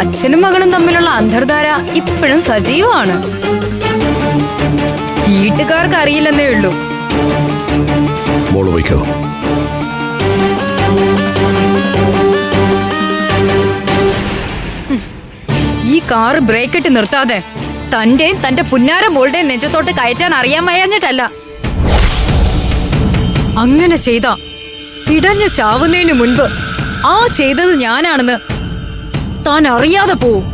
അച്ഛനും മകളും തമ്മിലുള്ള അന്തർധാര ഇപ്പോഴും സജീവമാണ്. വീട്ടുകാർക്ക് അറിയില്ലെന്നേ ഉള്ളൂ. ഈ കാറ് ബ്രേക്ക് ഇട്ട് നിർത്താതെ തന്റെ പുന്നാര മോളുടെ നെഞ്ചത്തോട്ട് കയറ്റാൻ അറിയാൻ വയ്യാഞ്ഞിട്ടല്ല. അങ്ങനെ ചെയ്ത ഇടഞ്ഞു ചാവുന്നതിന് മുൻപ് ആ ചെയ്തത് ഞാനാണെന്ന് താൻ അറിയാതെ പോവും.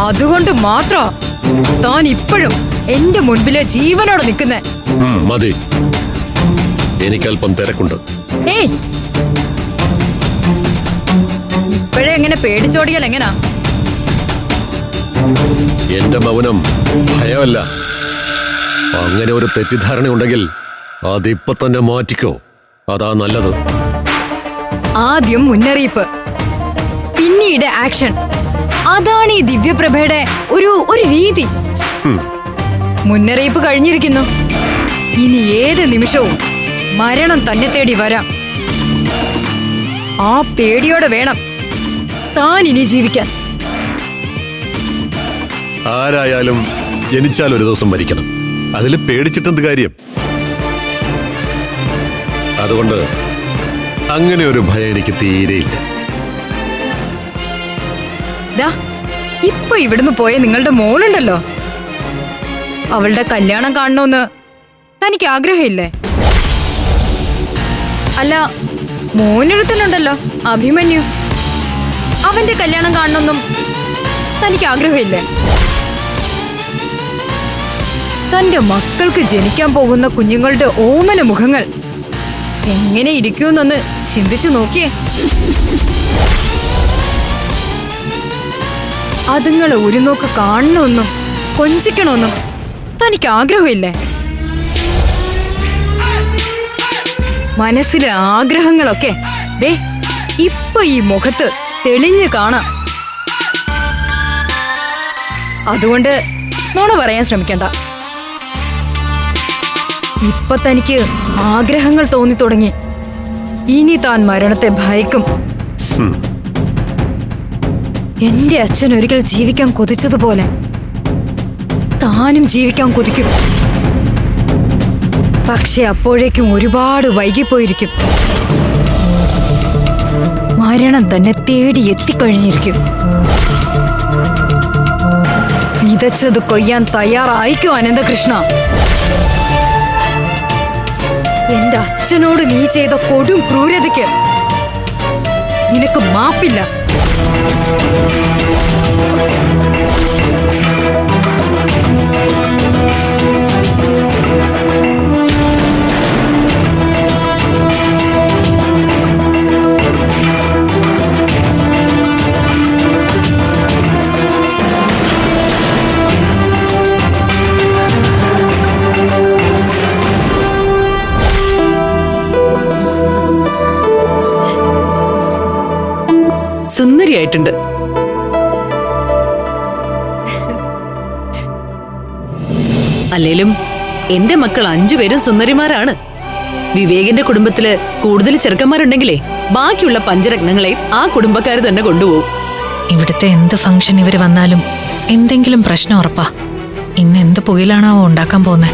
അതുകൊണ്ട് മാത്രം താൻ ഇപ്പോഴും എന്റെ മുൻപിലെ ജീവനോടെ നിൽക്കുന്നേ. മതി, എനിക്കല്പം തിരക്കുണ്ട്. ഏയ്, ഇപ്പോഴേ എങ്ങനെ പേടിച്ചോടിയാൽ എങ്ങനാ? എന്റെ മൗനം ഭയമല്ല. അങ്ങനെ ഒരു തെറ്റിദ്ധാരണ ഉണ്ടെങ്കിൽ അതിപ്പോ തന്നെ മാറ്റിക്കോ, അതാ നല്ലത്. ആദ്യം മുന്നറിയിപ്പ്, പിന്നീട് ആക്ഷൻ. അതാണ് ഈ ദിവ്യപ്രഭയുടെ ഒരു രീതി. മുന്നറിയിപ്പ് കഴിഞ്ഞിരിക്കുന്നു. ഇനി ഏത് നിമിഷവും മരണം തന്നെ തേടി വരാം. ആ പേടിയോടെ വേണം താൻ ഇനി ജീവിക്കാൻ. ആരായാലും ജനിച്ചാൽ ഒരു ദിവസം മരിക്കണം. അതിൽ പേടിച്ചിട്ടെന്ത് കാര്യം? അതുകൊണ്ട് അങ്ങനെ ഒരു ഭയം എനിക്ക് തീരെയില്ല. ഇപ്പൊ ഇവിടുന്ന് പോയ നിങ്ങളുടെ മോളുണ്ടല്ലോ, അവളുടെ കല്യാണം കാണണമെന്ന് തനിക്ക് ആഗ്രഹമില്ലേ? അല്ല, മോനൊരുത്തനുണ്ടല്ലോ അഭിമന്യു, അവന്റെ കല്യാണം കാണണമെന്നും തനിക്ക് ആഗ്രഹമില്ലേ? തന്റെ മക്കൾക്ക് ജനിക്കാൻ പോകുന്ന കുഞ്ഞുങ്ങളുടെ ഓമന മുഖങ്ങൾ എങ്ങനെ ഇരിക്കുമെന്നൊന്ന് ചിന്തിച്ചു നോക്കിയേ. അതുങ്ങളെ ഒരു നോക്ക് കാണണമെന്നും കൊഞ്ചിക്കണമെന്നും തനിക്ക് ആഗ്രഹമില്ലേ? മനസ്സിലെ ആഗ്രഹങ്ങളൊക്കെ ദേ ഇപ്പൊ ഈ മുഖത്ത് തെളിഞ്ഞു കാണാം. അതുകൊണ്ട് നുണ പറയാൻ ശ്രമിക്കണ്ട. ഇപ്പൊ തനിക്ക് ആഗ്രഹങ്ങൾ തോന്നി തുടങ്ങി. ഇനി താൻ മരണത്തെ ഭയക്കും. എന്റെ അച്ഛൻ ഒരിക്കൽ ജീവിക്കാൻ കൊതിച്ചതുപോലെ താനും ജീവിക്കാൻ കൊതിക്കും. പക്ഷെ അപ്പോഴേക്കും ഒരുപാട് വൈകിപ്പോയിരിക്കും. മരണം തന്നെ തേടി എത്തിക്കഴിഞ്ഞിരിക്കും. വിതച്ചത് കൊയ്യാൻ തയ്യാറായിക്കോ അനന്തകൃഷ്ണ. എന്റെ അച്ഛനോട് നീ ചെയ്ത കൊടും ക്രൂരതയ്ക്ക് നിനക്ക് മാപ്പില്ല. സുന്ദരിയായിട്ടുണ്ട്. അല്ലേലും എന്റെ മക്കൾ 5 പേരും സുന്ദരിമാരാണ്. വിവേകിന്റെ കുടുംബത്തില് കൂടുതൽ ചെറുക്കന്മാരുണ്ടെങ്കിലേ ബാക്കിയുള്ള പഞ്ചരത്നങ്ങളെയും ആ കുടുംബക്കാര് തന്നെ കൊണ്ടുപോകും. ഇവിടുത്തെ എന്ത് ഫംഗ്ഷൻ ഇവര് വന്നാലും എന്തെങ്കിലും പ്രശ്നം ഉറപ്പാ. ഇന്ന് എന്ത് പുകയിലാണാവോ ഉണ്ടാക്കാൻ പോന്നെ.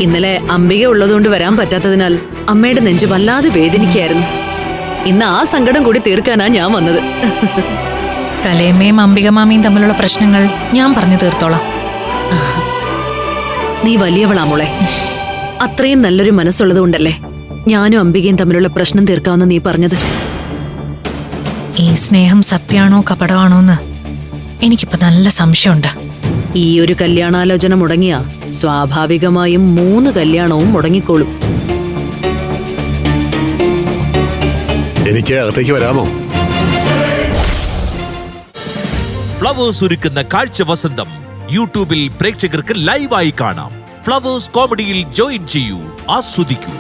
ഇന്നലെ അംബിക ഉള്ളതുകൊണ്ട് വരാൻ പറ്റാത്തതിനാൽ അമ്മയുടെ നെഞ്ചു വല്ലാതെ വേദനിക്കായിരുന്നു. ഇന്ന് ആ സങ്കടം കൂടി തീർക്കാനാ ഞാൻ വന്നത്. കലയമ്മയും അംബിക മാമിയും തമ്മിലുള്ള പ്രശ്നങ്ങൾ ഞാൻ പറഞ്ഞു തീർത്തോളാം. നീ വലിയവളാ മോളെ. അത്രയും നല്ലൊരു മനസ്സുള്ളത് കൊണ്ടല്ലേ ഞാനും അംബികയും തമ്മിലുള്ള പ്രശ്നം തീർക്കാമെന്ന് നീ പറഞ്ഞത്. ഈ സ്നേഹം സത്യാണോ കപടമാണോന്ന് എനിക്കിപ്പോ നല്ല സംശയമുണ്ട്. ഈ ഒരു കല്യാണാലോചന മുടങ്ങിയാ സ്വാഭാവികമായും 3 കല്യാണവും മുടങ്ങിക്കോളും. എനിക്ക് അകത്തേക്ക് വരാമോ? ഫ്ലവേഴ്സ് ഒരുക്കുന്ന കാഴ്ച വസന്തം യൂട്യൂബിൽ പ്രേക്ഷകർക്ക് ലൈവായി കാണാം. ഫ്ലവേഴ്സ് കോമഡിയിൽ ജോയിൻ ചെയ്യൂ, ആസ്വദിക്കൂ.